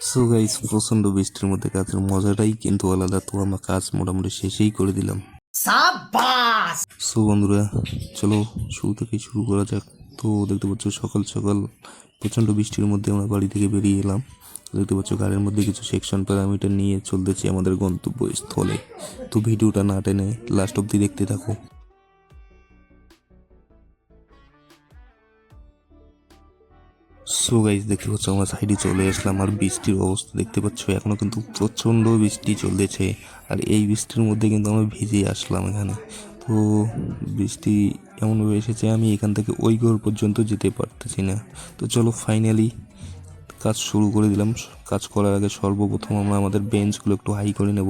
So guys, প্রচণ্ড বৃষ্টির মধ্যে কাজের মজাটাই কিন্তু আলাদা। তো আমরা কাজ মোটামুটি শেষেই করে দিলাম। সো বন্ধুরা, চলো শুরু থেকেই শুরু করা যাক। তো দেখতে পাচ্ছ সকাল সকাল প্রচণ্ড বৃষ্টির মধ্যে আমরা বাড়ি থেকে বেরিয়ে এলাম। দেখতে পাচ্ছ গাড়ির মধ্যে কিছু সেকশন প্যারামিটার নিয়ে চলতেছি আমাদের গন্তব্যস্থলে। তো ভিডিওটা না টেনে লাস্ট অব্দি দেখতে থাকো। সো গাইস, দেখতে পাচ্ছ আমরা সাইডে চলে আসলাম, আর বৃষ্টির অবস্থা দেখতে পাচ্ছ এখনো কিন্তু প্রচণ্ড বৃষ্টি চলতেছে। আর এই বৃষ্টির মধ্যে কিন্তু আমরা ভিজে আসলাম এখানে। তো বৃষ্টি এমনভাবে এসেছে আমি এখান থেকে ওই ঘর পর্যন্ত যেতে পারতেছি না। তো চলো ফাইনালি কাজ শুরু করে দিলাম। কাজ করার আগে সর্বপ্রথম আমরা আমাদের বেঞ্চগুলো একটু হাই করে নেব,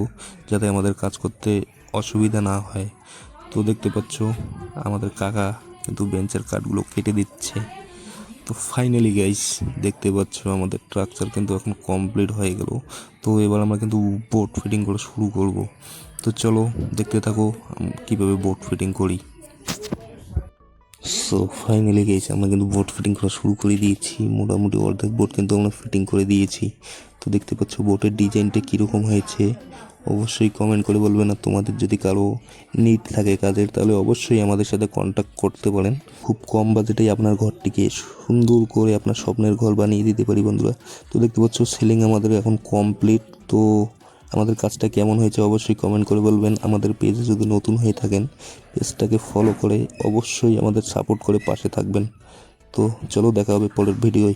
যাতে আমাদের কাজ করতে অসুবিধা না হয়। তো দেখতে পাচ্ছ আমাদের কাকা কিন্তু বেঞ্চের কাঠগুলো কেটে দিচ্ছে। তো ফাইনালি গাইস, দেখতে পাচ্ছ আমাদের স্ট্রাকচার কিন্তু এখন কমপ্লিট হয়ে গেল। তো এবার আমরা কিন্তু বোর্ড ফিটিং করা শুরু করব। তো চলো দেখতে থাকো কিভাবে বোর্ড ফিটিং করি। সো ফাইনালি গাইস, আমরা কিন্তু বোর্ড ফিটিং করা শুরু করে দিয়েছি। মোটামুটি অর্ধেক বোর্ড কিন্তু আমরা ফিটিং করে দিয়েছি। তো দেখতে পাচ্ছ বোর্ডের ডিজাইনটা কীরকম হয়েছে অবশ্যই কমেন্ট করে বলবেন। আর তোমাদের যদি কারো নিড থাকে কাজের, তাহলে অবশ্যই আমাদের সাথে কন্ট্যাক্ট করতে পারেন। খুব কম বাজেটেই আপনার ঘরটিকে সুন্দর করে আপনার স্বপ্নের ঘর বানিয়ে দিতে পারি বন্ধুরা। তো দেখতে পাচ্ছ সিলিং আমাদের এখন কমপ্লিট। তো আমাদের কাজটা কেমন হয়েছে অবশ্যই কমেন্ট করে বলবেন। আমাদের পেজে যদি নতুন হয়ে থাকেন, পেজটাকে ফলো করে অবশ্যই আমাদের সাপোর্ট করে পাশে থাকবেন। তো চলো দেখা হবে পরের ভিডিওয়।